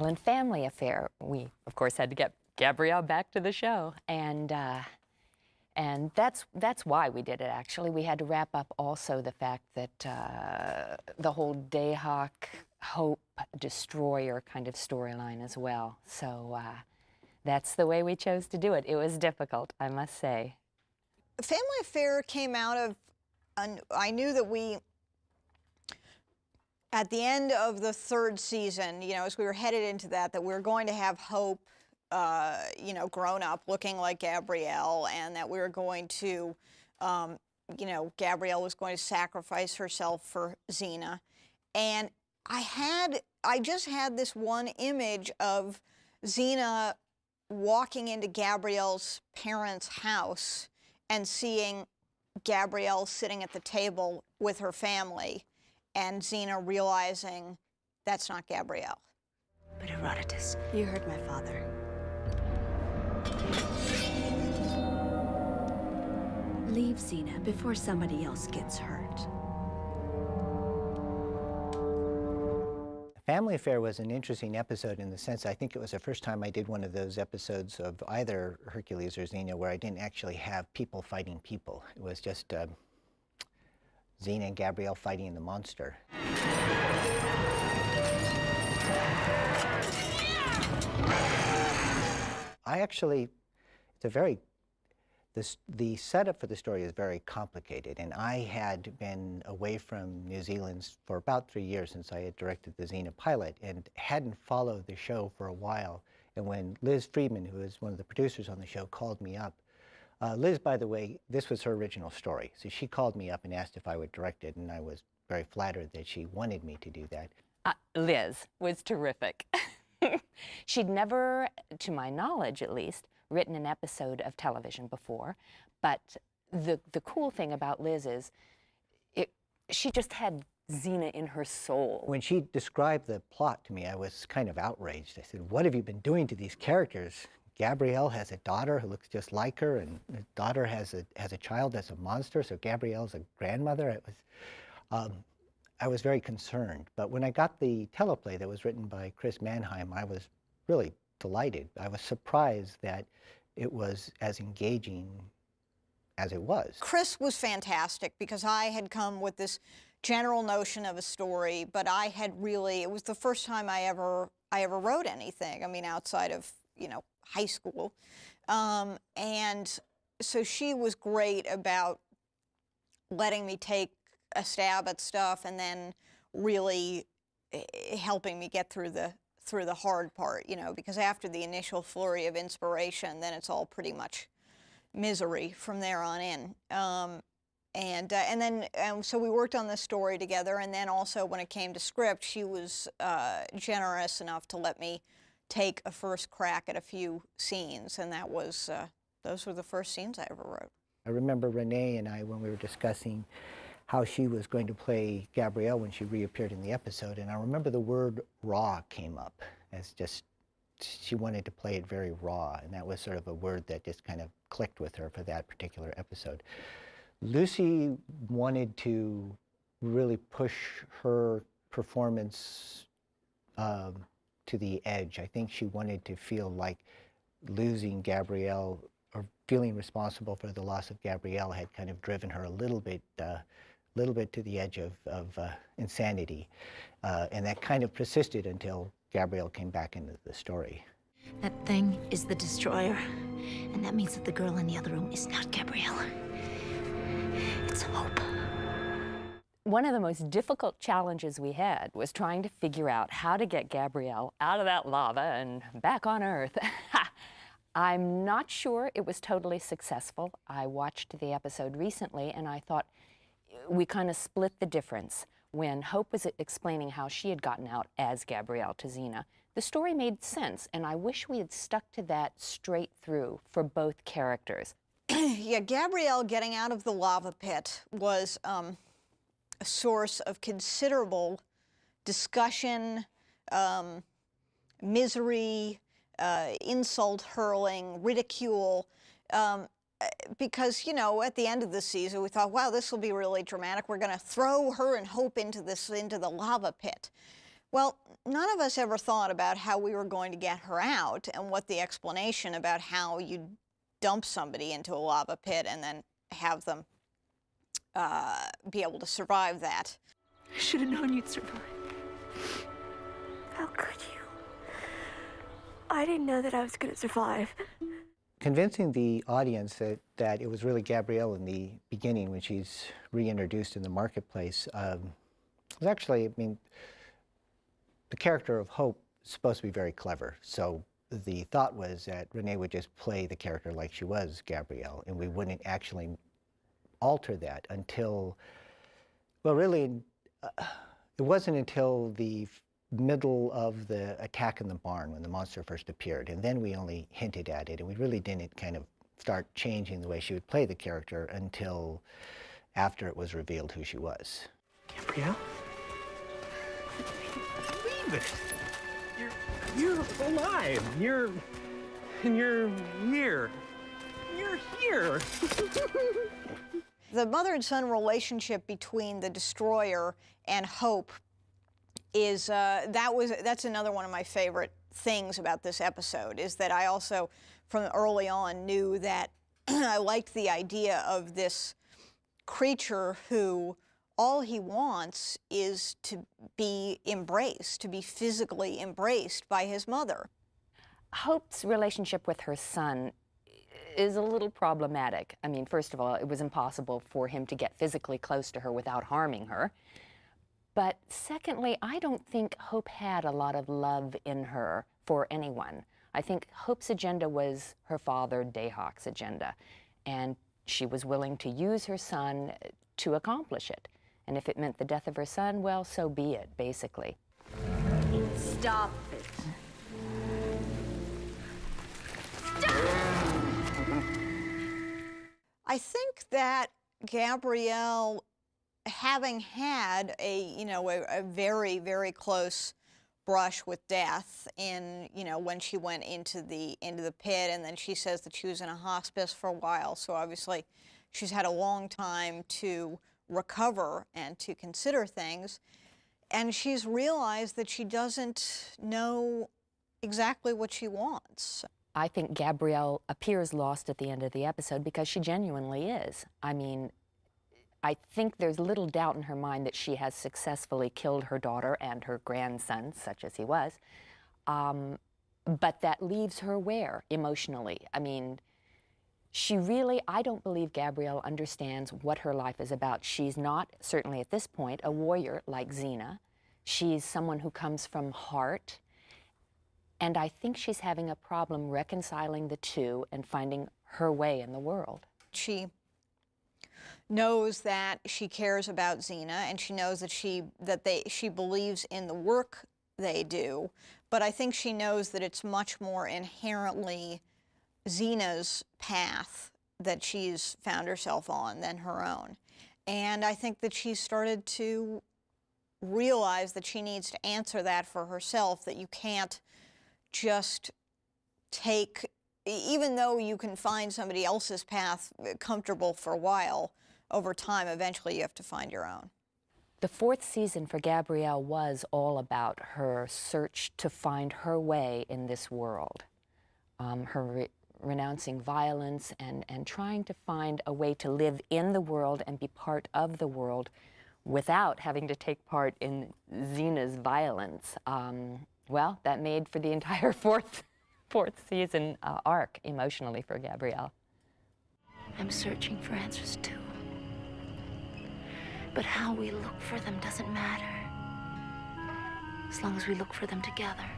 and family affair. We, of course, had to get Gabrielle back to the show, and that's why we did it, actually. We had to wrap up also the fact that the whole Dayhawk, Hope, Destroyer kind of storyline as well. So that's the way we chose to do it. It was difficult, I must say. Family Affair came out of, I knew that we, at the end of the third season, you know, as we were headed into that we were going to have Hope, you know, grown up looking like Gabrielle, and that we were going to, you know, Gabrielle was going to sacrifice herself for Xena. And I just had this one image of Xena walking into Gabrielle's parents' house and seeing Gabrielle sitting at the table with her family, and Xena realizing that's not Gabrielle. But Herodotus, you heard my father. Leave Xena before somebody else gets hurt. Family Affair was an interesting episode in the sense I think it was the first time I did one of those episodes of either Hercules or Xena where I didn't actually have people fighting people. It was just Xena and Gabrielle fighting the monster. The setup for the story is very complicated, and I had been away from New Zealand for about 3 years since I had directed the Xena pilot and hadn't followed the show for a while. And when Liz Friedman, who is one of the producers on the show, called me up, Liz, by the way, this was her original story. So she called me up and asked if I would direct it, and I was very flattered that she wanted me to do that. Liz was terrific. She'd never, to my knowledge at least, written an episode of television before, but the cool thing about Liz is she just had Xena in her soul. When she described the plot to me, I was kind of outraged. I said, "What have you been doing to these characters? Gabrielle has a daughter who looks just like her, and the daughter has a child that's a monster, so Gabrielle's a grandmother." I was very concerned. But when I got the teleplay that was written by Chris Mannheim, I was really delighted. I was surprised that it was as engaging as it was. Chris was fantastic because I had come with this general notion of a story, but I had really, it was the first time I ever wrote anything, I mean, outside of, you know, high school. And so she was great about letting me take a stab at stuff and then really helping me get through the hard part, you know, because after the initial flurry of inspiration, then it's all pretty much misery from there on in. So we worked on this story together, and then also when it came to script, she was generous enough to let me take a first crack at a few scenes, and that was those were the first scenes I ever wrote. I remember Renee and I, when we were discussing how she was going to play Gabrielle when she reappeared in the episode, and I remember the word raw came up as just, she wanted to play it very raw, and that was sort of a word that just kind of clicked with her for that particular episode. Lucy wanted to really push her performance to the edge. I think she wanted to feel like losing Gabrielle or feeling responsible for the loss of Gabrielle had kind of driven her a little bit to the edge of insanity. And that kind of persisted until Gabrielle came back into the story. That thing is the Destroyer, and that means that the girl in the other room is not Gabrielle. It's Hope. One of the most difficult challenges we had was trying to figure out how to get Gabrielle out of that lava and back on Earth. I'm not sure it was totally successful. I watched the episode recently, and I thought we kind of split the difference. When Hope was explaining how she had gotten out as Gabrielle to Xena, the story made sense, and I wish we had stuck to that straight through for both characters. Yeah, Gabrielle getting out of the lava pit was a source of considerable discussion, misery, insult hurling, ridicule, because, you know, at the end of the season, we thought, wow, this will be really dramatic. We're going to throw her and Hope into the lava pit. Well, none of us ever thought about how we were going to get her out and what the explanation about how you dump somebody into a lava pit and then have them be able to survive that. I should have known you'd survive. How could you? I didn't know that I was going to survive. Convincing the audience that it was really Gabrielle in the beginning when she's reintroduced in the marketplace was actually, I mean, the character of Hope is supposed to be very clever. So the thought was that Renee would just play the character like she was Gabrielle, and we wouldn't actually alter that until, well, really, it wasn't until the middle of the attack in the barn when the monster first appeared, and then we only hinted at it, and we really didn't kind of start changing the way she would play the character until after it was revealed who she was. Gabrielle? I can't believe it. You're alive. You're here. You're here. The mother and son relationship between the Destroyer and Hope is that's another one of my favorite things about this episode, is that I also from early on knew that I liked the idea of this creature who all he wants is to be embraced, to be physically embraced by his mother. Hope's relationship with her son is a little problematic. I mean, first of all, it was impossible for him to get physically close to her without harming her. But secondly, I don't think Hope had a lot of love in her for anyone. I think Hope's agenda was her father, Dayhawk's agenda, and she was willing to use her son to accomplish it. And if it meant the death of her son, well, so be it, basically. Stop it. I think that Gabrielle, having had a very, very close brush with death in, when she went into the pit, and then she says that she was in a hospice for a while, so obviously she's had a long time to recover and to consider things, and she's realized that she doesn't know exactly what she wants. I think Gabrielle appears lost at the end of the episode because she genuinely is. I mean, I think there's little doubt in her mind that she has successfully killed her daughter and her grandson, such as he was. But that leaves her where, emotionally? I mean, I don't believe Gabrielle understands what her life is about. She's not, certainly at this point, a warrior like Xena. She's someone who comes from heart. And I think she's having a problem reconciling the two and finding her way in the world. She knows that she cares about Xena, and she knows that she believes in the work they do, but I think she knows that it's much more inherently Xena's path that she's found herself on than her own. And I think that she's started to realize that she needs to answer that for herself, that you can't just take, even though you can find somebody else's path comfortable for a while, over time, eventually you have to find your own. The fourth season for Gabrielle was all about her search to find her way in this world. Her renouncing violence and trying to find a way to live in the world and be part of the world without having to take part in Xena's violence. Well, that made for the entire fourth season arc emotionally for Gabrielle. I'm searching for answers too. But how we look for them doesn't matter, as long as we look for them together.